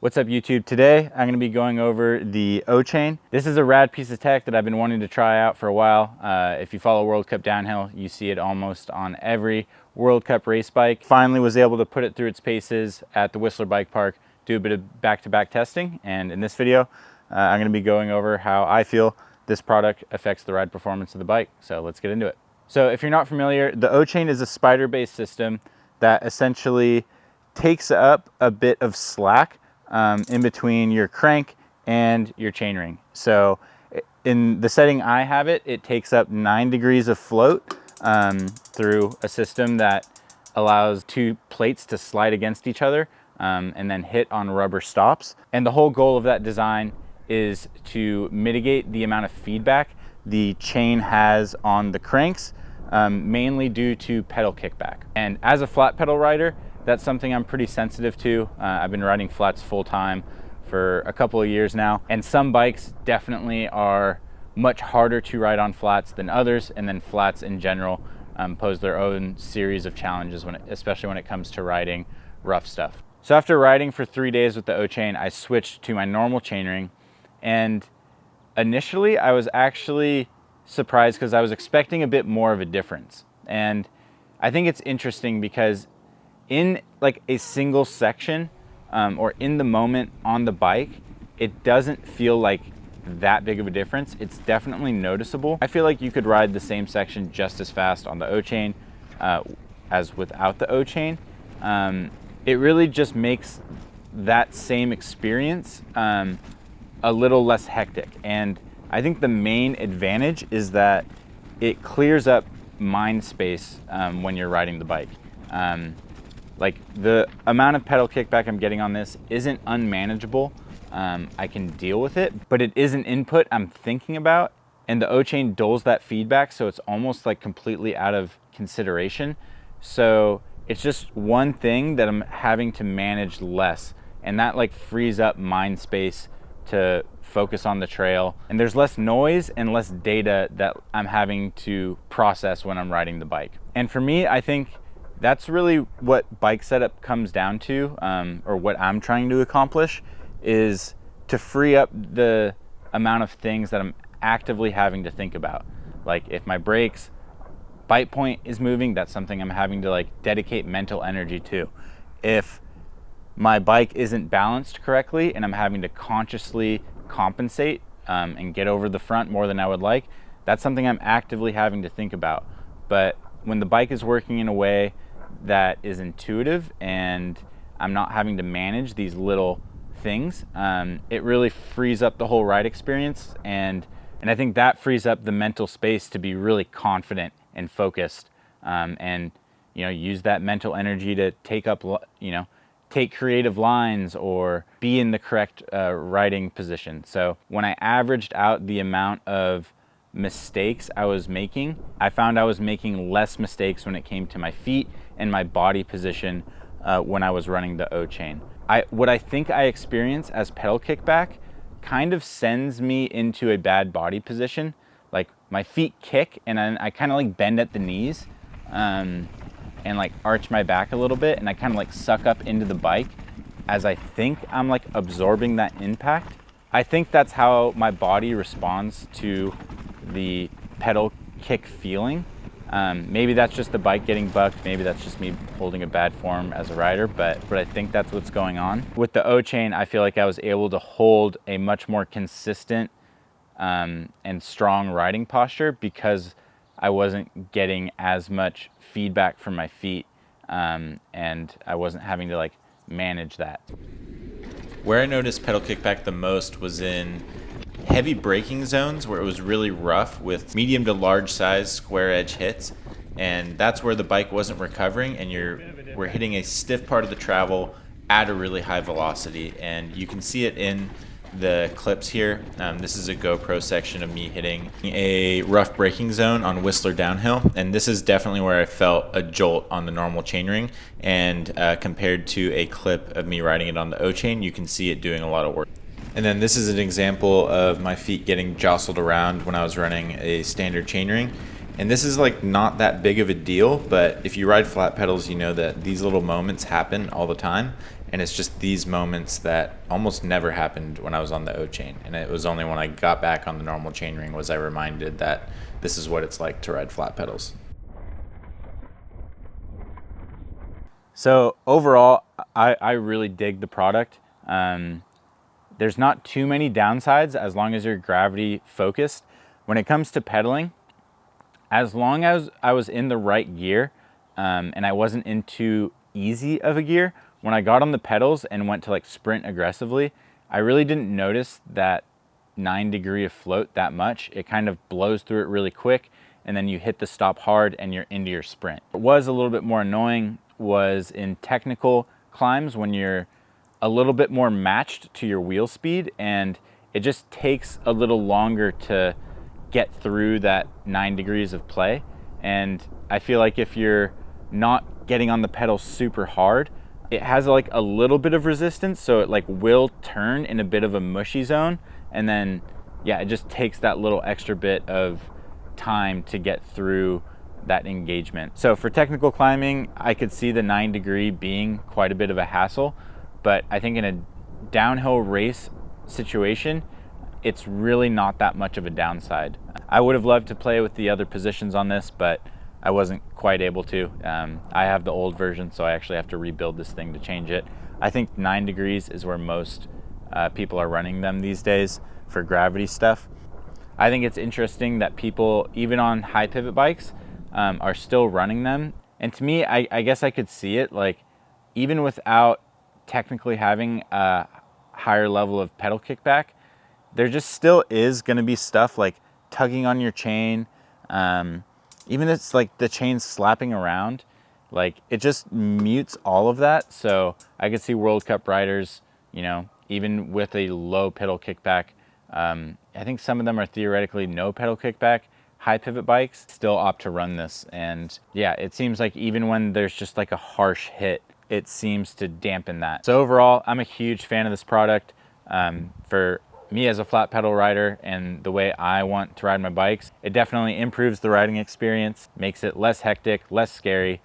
What's up YouTube? Today I'm going to be going over the Ochain. This is a rad piece of tech that I've been wanting to try out for a while. If you follow World Cup downhill, you see it almost on every World Cup race bike. Finally was able to put it through its paces at the Whistler Bike Park, do a bit of back-to-back testing, and in this video I'm going to be going over how I feel this product affects the ride performance of the bike. So let's get into it. So if you're not familiar, the Ochain is a spider-based system that essentially takes up a bit of slack in between your crank and your chainring. So in the setting I have it, it takes up 9 degrees of float through a system that allows two plates to slide against each other and then hit on rubber stops. And the whole goal of that design is to mitigate the amount of feedback the chain has on the cranks, mainly due to pedal kickback. And as a flat pedal rider, that's something I'm pretty sensitive to. I've been riding flats full time for a couple of years now, and some bikes definitely are much harder to ride on flats than others, and then flats in general pose their own series of challenges, especially when it comes to riding rough stuff. So after riding for 3 days with the Ochain, I switched to my normal chainring, and initially I was actually surprised because I was expecting a bit more of a difference. And I think it's interesting because in like a single section or in the moment on the bike, it doesn't feel like that big of a difference. It's definitely noticeable. I feel like you could ride the same section just as fast on the Ochain as without the Ochain. It really just makes that same experience a little less hectic. And I think the main advantage is that it clears up mind space when you're riding the bike. Like the amount of pedal kickback I'm getting on this isn't unmanageable. I can deal with it, but it is an input I'm thinking about, and the Ochain dulls that feedback, so it's almost like completely out of consideration. So it's just one thing that I'm having to manage less, and that like frees up mind space to focus on the trail. And there's less noise and less data that I'm having to process when I'm riding the bike. And for me, I think that's really what bike setup comes down to, or what I'm trying to accomplish, is to free up the amount of things that I'm actively having to think about. Like if my brakes, bite point is moving, that's something I'm having to like dedicate mental energy to. If my bike isn't balanced correctly and I'm having to consciously compensate and get over the front more than I would like, that's something I'm actively having to think about. But when the bike is working in a way that is intuitive and I'm not having to manage these little things, it really frees up the whole ride experience, and I think that frees up the mental space to be really confident and focused, and use that mental energy to take creative lines or be in the correct riding position. So when I averaged out the amount of mistakes I was making, I found I was making less mistakes when it came to my feet and my body position when I was running the Ochain. What I think I experience as pedal kickback kind of sends me into a bad body position. Like my feet kick and I kind of like bend at the knees and like arch my back a little bit, and I kind of like suck up into the bike as I think I'm like absorbing that impact. I think that's how my body responds to the pedal kick feeling. Maybe that's just the bike getting bucked, maybe that's just me holding a bad form as a rider, but I think that's what's going on. With the Ochain, I feel like I was able to hold a much more consistent and strong riding posture because I wasn't getting as much feedback from my feet, and I wasn't having to like manage that. Where I noticed pedal kickback the most was in heavy braking zones where it was really rough with medium to large size square edge hits, and that's where the bike wasn't recovering and we're hitting a stiff part of the travel at a really high velocity. And you can see it in the clips here. This is a GoPro section of me hitting a rough braking zone on Whistler downhill, and this is definitely where I felt a jolt on the normal chainring, and compared to a clip of me riding it on the Ochain, you can see it doing a lot of work. And then this is an example of my feet getting jostled around when I was running a standard chainring. And this is like not that big of a deal, but if you ride flat pedals, you know that these little moments happen all the time. And it's just these moments that almost never happened when I was on the Ochain. And it was only when I got back on the normal chainring was I reminded that this is what it's like to ride flat pedals. So overall, I really dig the product. There's not too many downsides as long as you're gravity focused. When it comes to pedaling, as long as I was in the right gear and I wasn't in too easy of a gear, when I got on the pedals and went to like sprint aggressively, I really didn't notice that 9-degree of float that much. It kind of blows through it really quick, and then you hit the stop hard and you're into your sprint. What was a little bit more annoying was in technical climbs when you're a little bit more matched to your wheel speed, and it just takes a little longer to get through that 9 degrees of play. And I feel like if you're not getting on the pedal super hard, it has like a little bit of resistance, so it like will turn in a bit of a mushy zone, and then yeah, it just takes that little extra bit of time to get through that engagement. So for technical climbing, I could see the 9-degree being quite a bit of a hassle, but I think in a downhill race situation, it's really not that much of a downside. I would have loved to play with the other positions on this, but I wasn't quite able to. I have the old version, so I actually have to rebuild this thing to change it. I think 9 degrees is where most people are running them these days for gravity stuff. I think it's interesting that people, even on high pivot bikes, are still running them. And to me, I guess I could see it, like even without technically having a higher level of pedal kickback, there just still is going to be stuff like tugging on your chain. Even if it's like the chain slapping around, like it just mutes all of that. So I could see World Cup riders, you know, even with a low pedal kickback, I think some of them are theoretically no pedal kickback, high pivot bikes, still opt to run this. And yeah, it seems like even when there's just like a harsh hit, it seems to dampen that. So overall, I'm a huge fan of this product. For me as a flat pedal rider and the way I want to ride my bikes, it definitely improves the riding experience, makes it less hectic, less scary.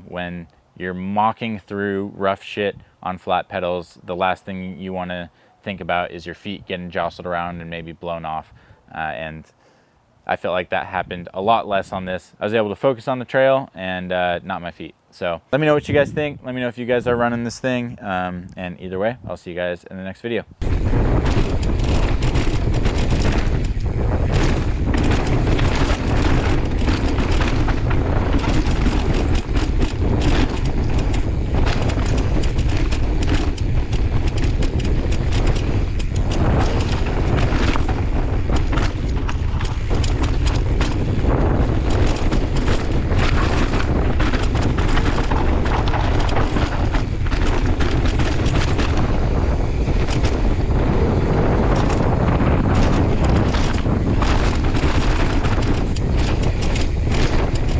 When you're mocking through rough shit on flat pedals, the last thing you want to think about is your feet getting jostled around and maybe blown off. And I felt like that happened a lot less on this. I was able to focus on the trail and not my feet. So let me know what you guys think. Let me know if you guys are running this thing. And either way, I'll see you guys in the next video.